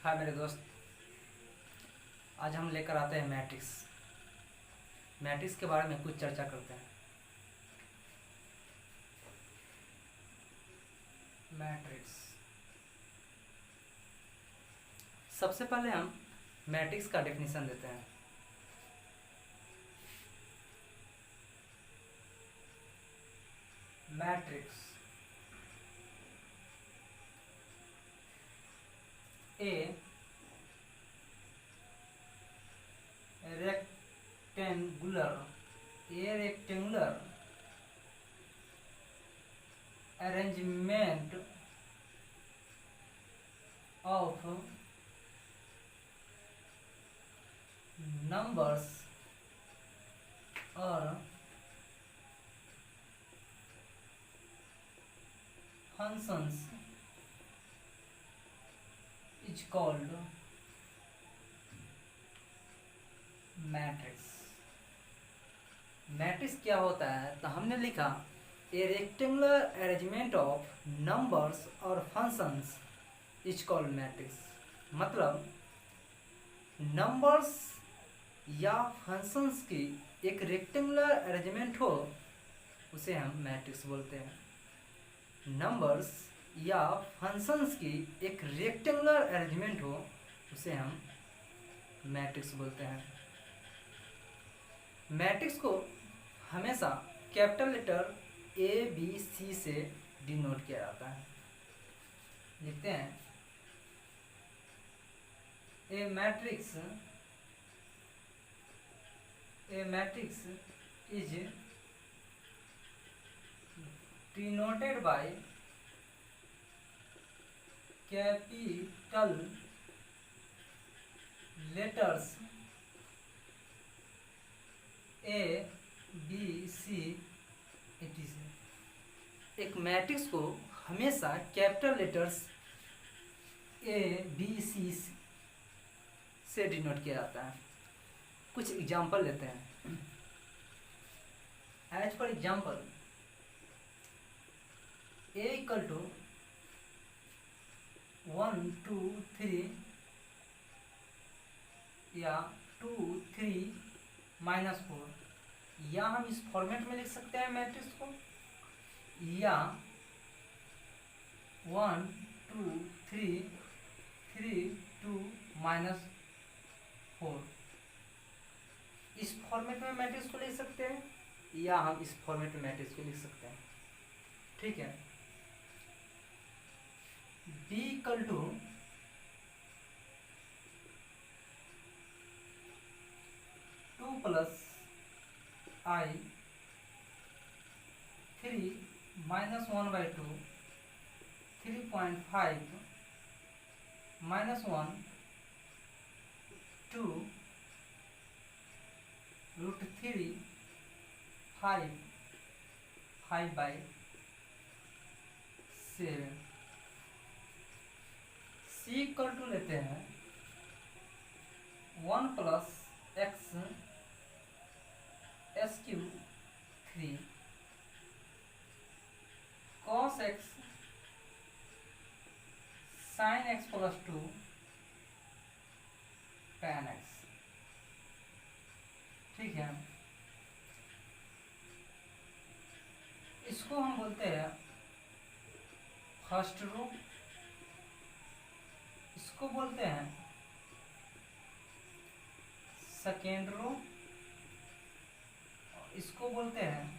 हाय मेरे दोस्त। आज हम लेकर आते हैं मैट्रिक्स। मैट्रिक्स के बारे में कुछ चर्चा करते हैं। मैट्रिक्स, सबसे पहले हम मैट्रिक्स का डेफिनेशन देते हैं। Matrix A rectangular arrangement of numbers or functions is called matrix. Matrix क्या होता है? तो हमने लिखा ए रेक्टेंगुलर अरेंजमेंट ऑफ नंबर्स और फंक्शंस इज कॉल्ड मैट्रिक्स। मतलब नंबर्स या फंक्शंस की एक रेक्टेंगुलर अरेंजमेंट हो उसे हम मैट्रिक्स बोलते हैं। नंबर्स या फंक्शंस की एक रेक्टेंगुलर अरेंजमेंट हो उसे हम मैट्रिक्स बोलते हैं। मैट्रिक्स को हमेशा capital letter A B C से डिनोट किया जाता है। लिखते हैं A matrix is denoted by capital letters A B C etc। एक मैट्रिक्स को हमेशा capital letters A B C से डिनोट किया जाता है। कुछ एग्जांपल लेते हैं। As for example A equal to 1 2 3 या 2 3 -4, या हम इस फॉर्मेट में लिख सकते हैं मैट्रिक्स को, या 1 2 3 3 2 -4 इस फॉर्मेट में मैट्रिक्स को लिख सकते हैं, या हम इस फॉर्मेट में मैट्रिक्स को लिख सकते हैं। ठीक है। B equal to 2 + I 3 - 1/2 3.5 -1 2 √3 5 5/7। C equal to लेते हैं 1 + x s³ 3 cos x sin x + 2 tan x। ठीक है। इसको हम बोलते हैं फर्स्ट रो, इसको बोलते हैं सेकेंड रो, इसको बोलते हैं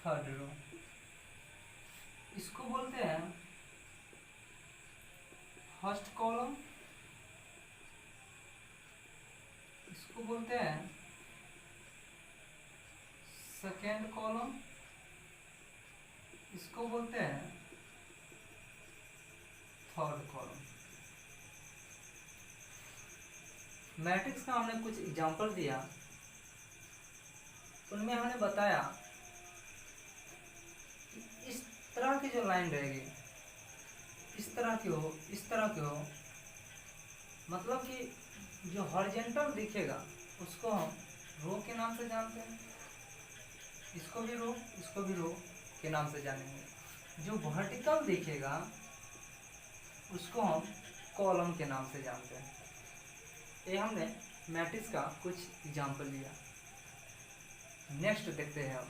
थर्ड रो, इसको बोलते हैं फर्स्ट कॉलम, इसको बोलते हैं सेकेंड कॉलम, इसको बोलते हैं थर्ड कॉलम। मैट्रिक्स का हमने कुछ एग्जांपल दिया, उनमें हमने बताया कि इस तरह की जो लाइन रहेगी इस तरह की हो, इस तरह की हो, मतलब कि जो हॉरिजॉन्टल दिखेगा उसको हम रो के नाम से जानते हैं, इसको भी रो, इसको भी रो के नाम से जानेंगे। जो वर्टिकल दिखेगा उसको हम कॉलम के नाम से जानते हैं। ये हमने मैट्रिक्स का कुछ एग्जाम्पल लिया। नेक्स्ट देखते हैं हम।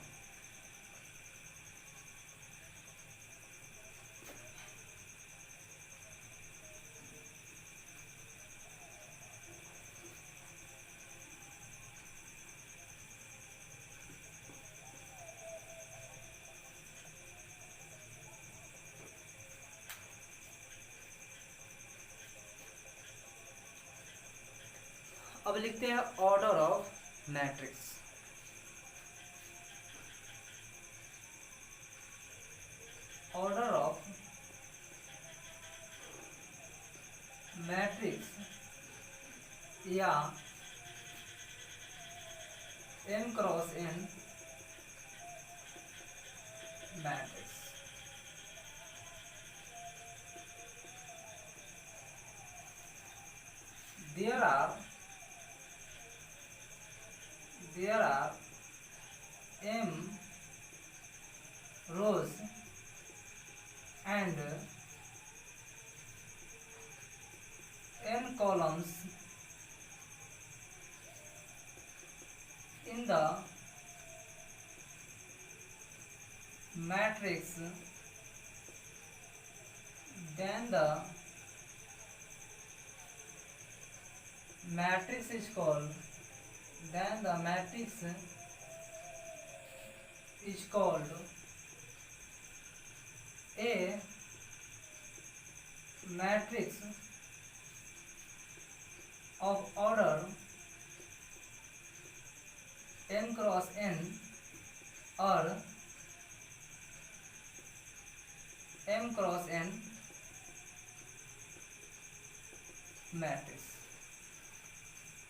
अब लिखते हैं order of matrix. Order of matrix या n cross n matrix. There are m rows and n columns in the matrix, then the matrix is called a matrix of order n cross n or m cross n matrix.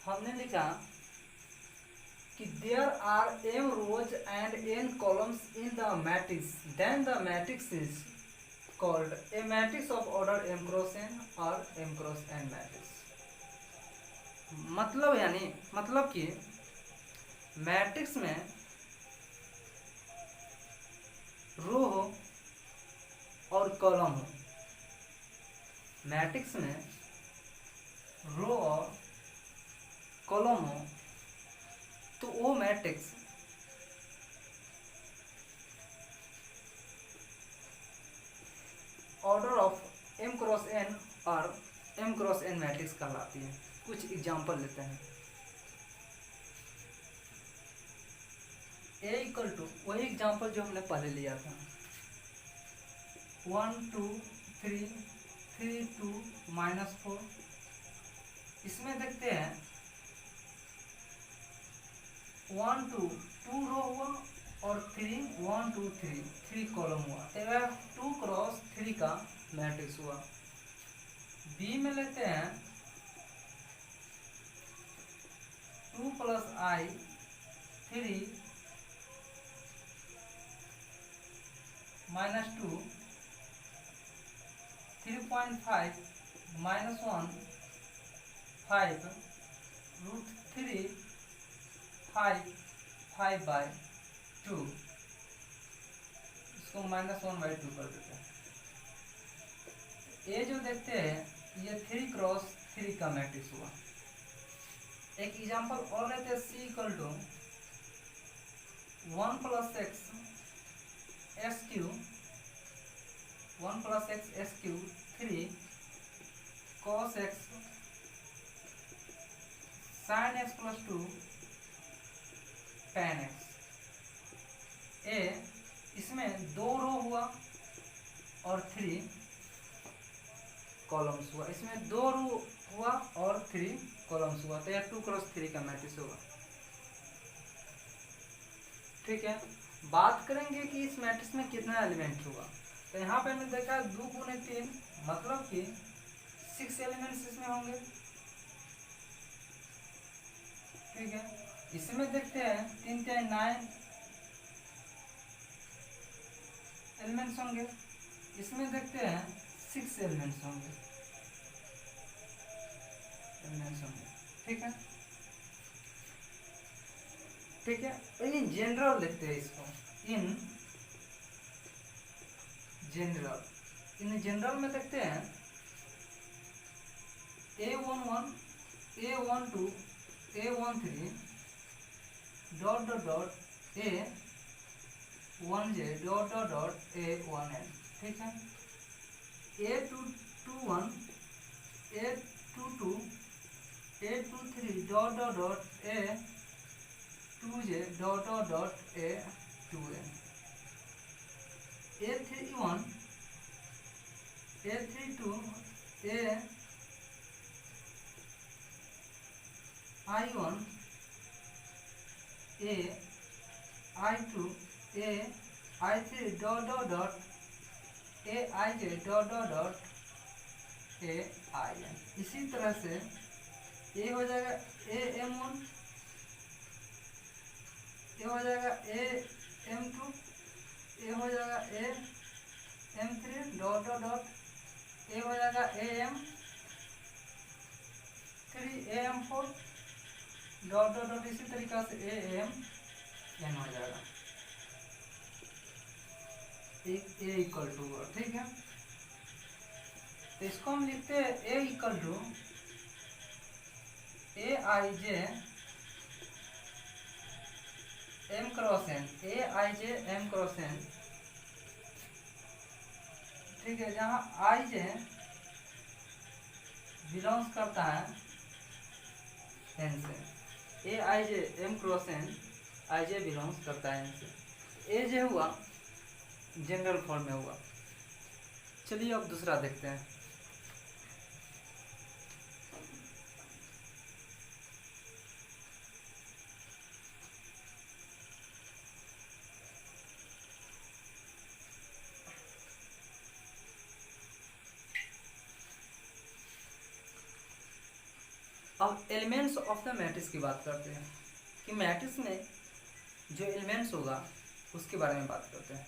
हमने लिखा कि there are m rows and n columns in the matrix, then the matrix is called a matrix of order m cross n or m cross n matrix। मतलब कि matrix में रो हो और column हो। Matrix में रो और कॉलम हो तो वो matrix order of m cross n और m क्रॉस n मैट्रिक्स कहलाती है। कुछ एग्जांपल लेते हैं। a इक्वल टू वही एग्जांपल जो हमने पहले लिया था, 1 2 3 3 2 -4। इसमें देखते हैं 1 2 2 रो हुआ और 3 1 2 3 कॉलम हुआ, तो यह 2 क्रॉस 3 का मैट्रिक्स हुआ। बी में लेते हैं 2 + i 3 -2 3.5 -1 5 √3 5/2। इसको -1/2 कर देते हैं। ये जो देखते हैं ये 3 क्रॉस 3 का मैट्रिक्स हुआ। एक एग्जांपल और लेते हैं, c = 1 + x s³ 1 + x s³ 3 cos x sin x + 2 tan x। इसमें 2 रो हुआ और 3 कॉलम्स हुआ। इसमें 2 रो हुआ और 3 कॉलम्स हुआ, तो यह 2 क्रॉस 3 का मैट्रिक्स होगा। ठीक है, बात करेंगे कि इस मैट्रिक्स में कितना एलिमेंट होगा। तो यहाँ पे हमने देखा 2 × 3 मतलब कि 6 एलिमेंट्स इसमें होंगे। ठीक है, इसमें देखते हैं 3 × 9 एलिमेंट्स होंगे। इसमें देखते हैं 6 एलिमेंट्स होंगे। ठीक है, इन जनरल देखते हैं इसको। इन जनरल में देखते हैं A11 A12 A13 dot dot dot A1j dot dot dot A1n, ठीक है। A221 A22 A23 dot dot dot A2j dot dot dot A2n, A31 A32 AI1 AI2 AI3 dot dot dot AIJ dot dot dot AIN। इसी तरह से ये हो जाएगा AM1, ये हो जाएगा AM2, ये हो जाएगा AM3 डॉट डॉट डॉट, ये हो जाएगा AM3 AM4 dot dot dot, इसी तरीका से AMN हो जाएगा, एक A इक्वल टू, ठीक है। तो इसको हम लिखते हैं A equal to AIJ M cross N, AIJ M cross N, ठीक है। जहाँ IJ बिलोंग्स करता है N से, AIJ M cross N IJ belongs करता है N से। A जो हुआ जनरल फॉर्म में हुआ। चलिए अब दूसरा देखते हैं। अब एलिमेंट्स ऑफ द मैट्रिक्स की बात करते हैं कि मैट्रिक्स में जो एलिमेंट्स होगा उसके बारे में बात करते हैं।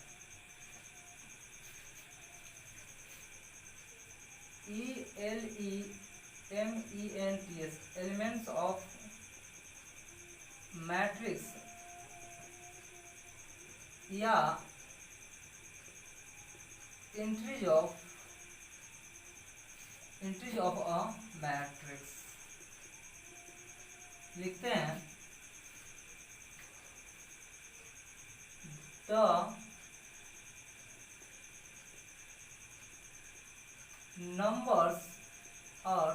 ELEMENTS एलिमेंट्स ऑफ मैट्रिक्स या एंट्रीज ऑफ अ मैट्रिक्स लिखते हैं। The numbers or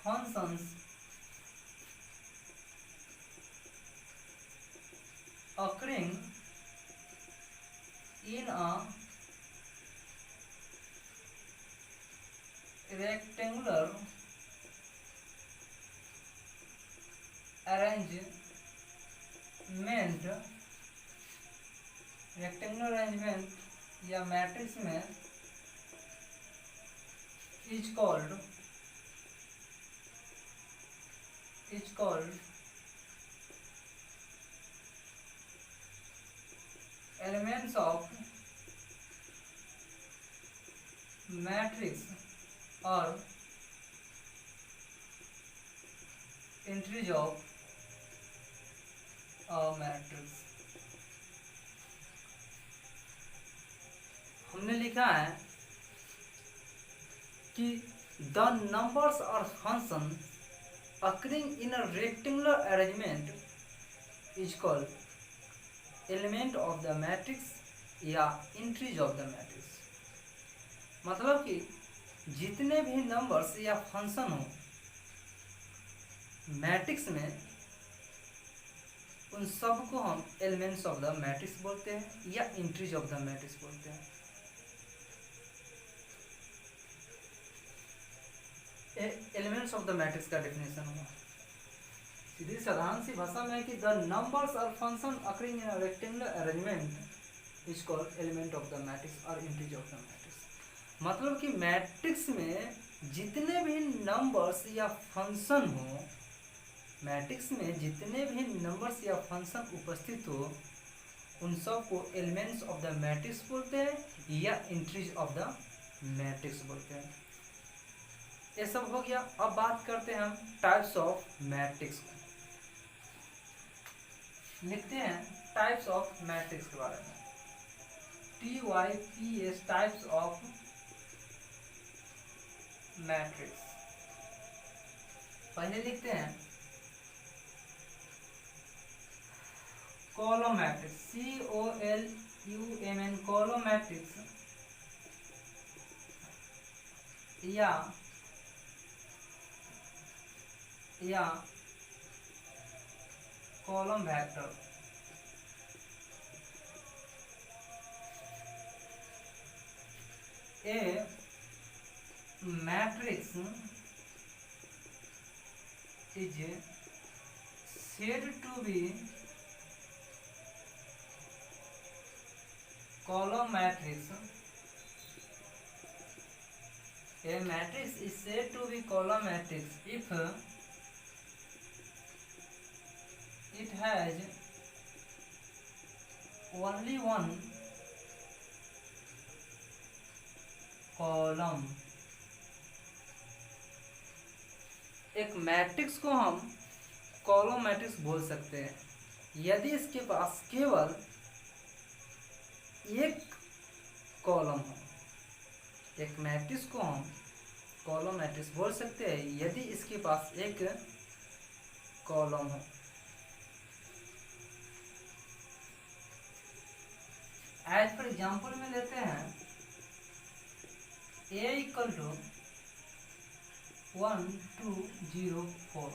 functions occurring in a rectangular arrangement या मैट्रिक्स में is called elements of matrix और एंट्रीज ऑफ अ मैट्रिक्स। हमने लिखा है कि द नंबर्स और function occurring in a rectangular arrangement is called element of the matrix या entries of the matrix. मतलब कि जितने भी नंबर्स या फंक्शन हो मैट्रिक्स में, उन सब को हम एलिमेंट्स ऑफ द मैट्रिक्स बोलते हैं या एंट्रीज ऑफ द मैट्रिक्स बोलते हैं। एलिमेंट्स ऑफ द मैट्रिक्स का डेफिनेशन हुआ सीधी साधारण सी भाषा में है कि द नंबर्स और function occurring in a rectangular arrangement is called element of the matrix और एंट्रीज ऑफ द मैट्रिक्स। मतलब कि मैट्रिक्स में जितने भी नंबर्स या फंक्शन हो, मैट्रिक्स में जितने भी नंबर्स या फंक्शन उपस्थित हो, उन सब को एलिमेंट्स ऑफ द मैट्रिक्स बोलते हैं या एंट्रीज ऑफ द मैट्रिक्स बोलते हैं। ये सब हो गया। अब बात करते हैं हम टाइप्स ऑफ मैट्रिक्स को। लिखते हैं टाइप्स ऑफ मैट्रिक्स के बारे में। TYPS types of matrix. पहले लिखते हैं column matrix, COLUMN column matrix या column vector. A matrix is said to be column matrix. A matrix is said to be column matrix if it has only one column. एक matrix को हम column matrix बोल सकते हैं यदि इसके पास केवल एक कॉलम हो। एक मैट्रिक्स को हम कॉलम मैट्रिक्स बोल सकते हैं यदि इसके पास एक कॉलम हो। एज फॉर एग्जाम्पल में लेते हैं A इक्वल टू 1 2 0 4।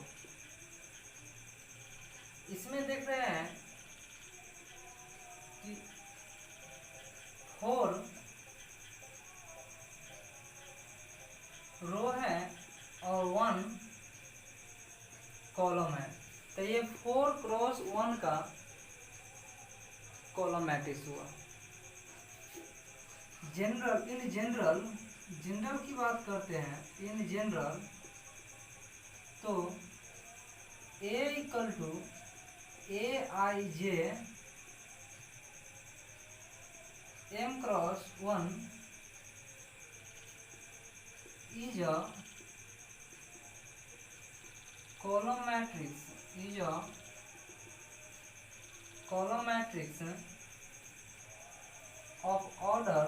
इसमें देख रहे हैं कि 4 रो है और 1 कॉलम है, तो ये 4 क्रॉस 1 का कॉलम मैट्रिक्स हुआ। इन जनरल की बात करते हैं, इन जनरल तो A equal to AIJ M cross 1 is a column matrix of order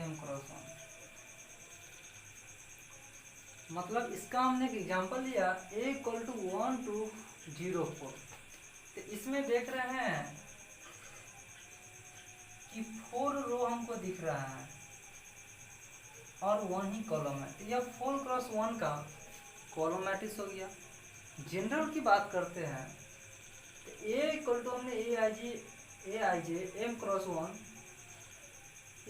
M cross 1। मतलब इसका हमने एक एग्जांपल लिया A इक्वल टू 1 2 0 4। तो इसमें देख रहे हैं कि 4 रो हमको दिख रहा है और 1 ही कॉलम है, तो यह 4 क्रॉस 1 का कॉलम मैट्रिक्स हो गया। जनरल की बात करते हैं तो A इक्वल टू हमने AIJ M cross 1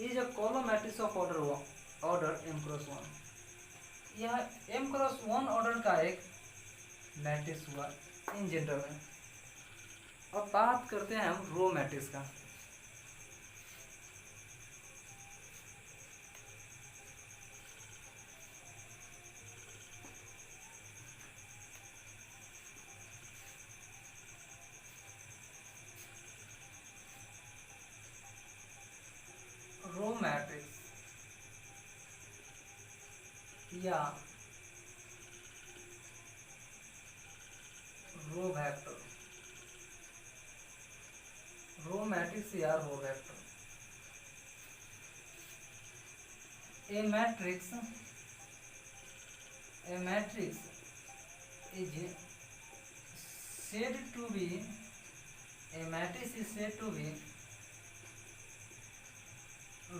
is a column matrix of order M cross 1। यह M क्रॉस 1 ऑर्डर का एक मैट्रिक्स हुआ इन जनरल में। अब बात करते हैं हम रो मैट्रिक्स का। रो मैट्रिक्स या रो वेक्टर, रो मैट्रिक्स या row vector. A matrix is said to be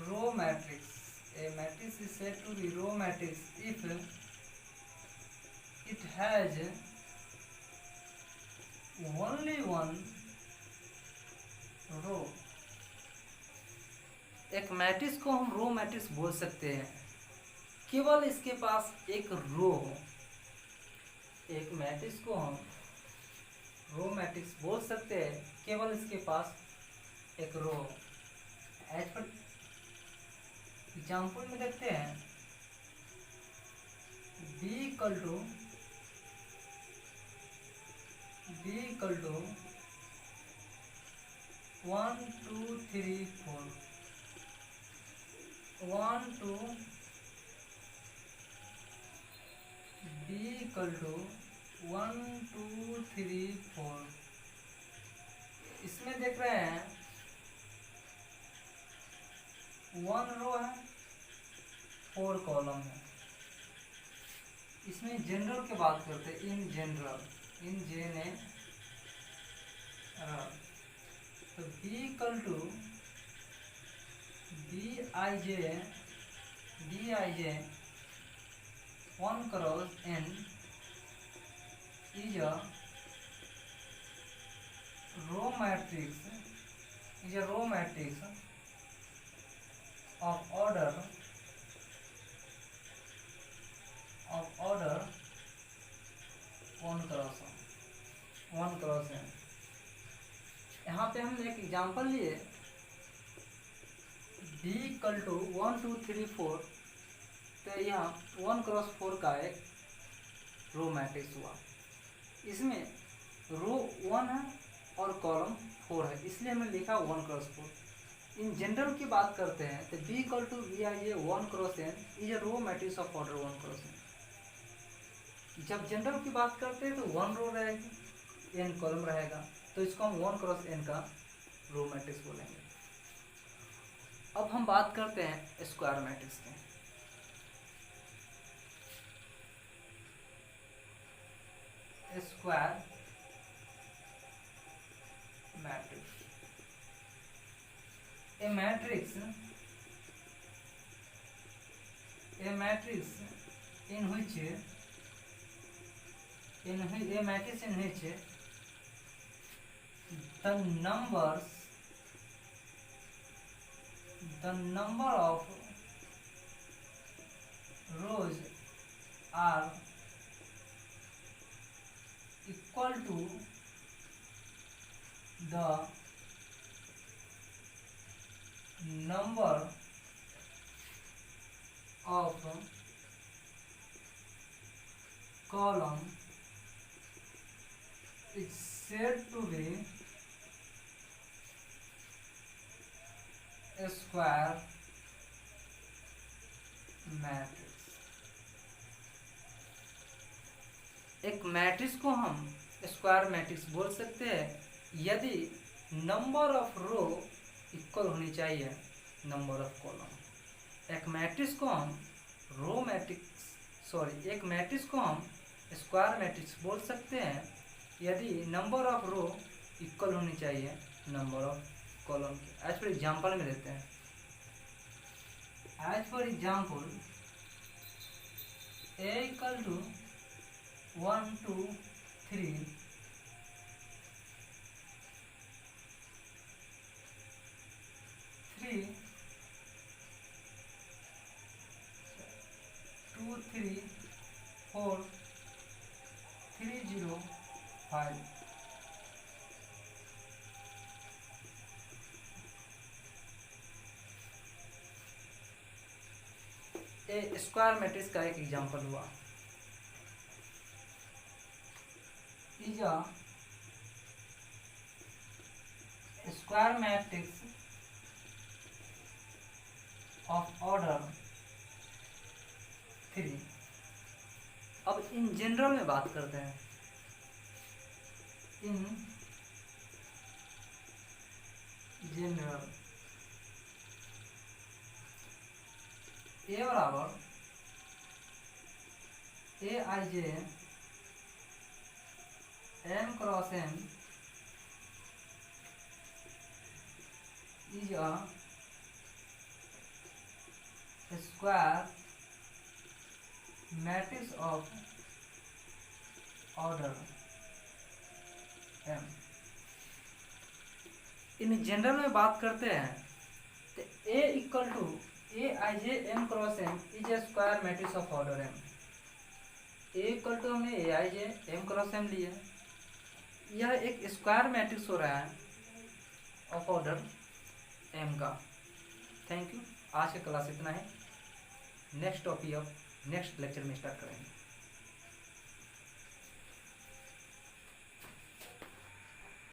row matrix. A matrix is said to be row matrix if it has only one row। एक matrix को हम row matrix बोल सकते हैं केवल इसके पास एक रो हो। एक मैट्रिक्स को हम रो मैट्रिक्स बोल सकते हैं केवल इसके पास एक रो हो। एज पर एग्जाम्पल में देखते हैं B equal to 1 2 3 4 1 2 B equal to 1 2 3 4। इसमें देख रहे हैं 1 रो है 4 कॉलम है। इसमें जनरल की बात करते हैं, इन जनरल तो B equal to Dij 1 cross n is a row matrix of order 1 cross n। यहाँ पे हमने एक एग्जांपल लिए, B इक्वल टू 1 2 3 4, तो यहाँ 1 क्रॉस 4 का एक रो मैट्रिक्स हुआ। इसमें रो 1 है और कॉलम 4 है, इसलिए हमने लिखा 1 क्रॉस 4। इन जनरल की बात करते हैं तो B equal to Bij 1 cross n is a row matrix of order 1 cross n। जब जनरल की बात करते हैं तो 1 रो रहेगी, n कॉलम रहेगा, तो इसको हम 1 क्रॉस n का रो मैट्रिक्स बोलेंगे। अब हम बात करते हैं स्क्वायर मैट्रिक्स की। Square matrix, a matrix in which the number of rows are equal to the number of column is said to be a square matrix. एक मैट्रिक्स को हम स्क्वायर मैट्रिक्स बोल सकते हैं यदि नंबर ऑफ रो इक्वल होनी चाहिए number of column. एक मैट्रिक्स को हम एक मैट्रिक्स को हम स्क्वायर मैट्रिक्स बोल सकते हैं यदि नंबर ऑफ रो इक्वल होनी चाहिए नंबर ऑफ कॉलम की। एज पर एग्जाम्पल में लेते हैं, as for example A equal to 1 2 3 2 3 4 3 0 5। A square matrix का एक एग्जांपल हुआ। Is a square matrix of order 3। अब इन जनरल में बात करते हैं। इन जनरल A बराबर Aij m cross m is a square matrix of order m। In general में बात करते हैं तो A equal to Aij m cross m is a square matrix of order m। A equal to हमने Aij m cross m लिया, यह एक square matrix हो रहा है ऑफ ऑर्डर m का। Thank you. आज का क्लास इतना है। नेक्स्ट टॉपिक नेक्स्ट लेक्चर में स्टार्ट करेंगे।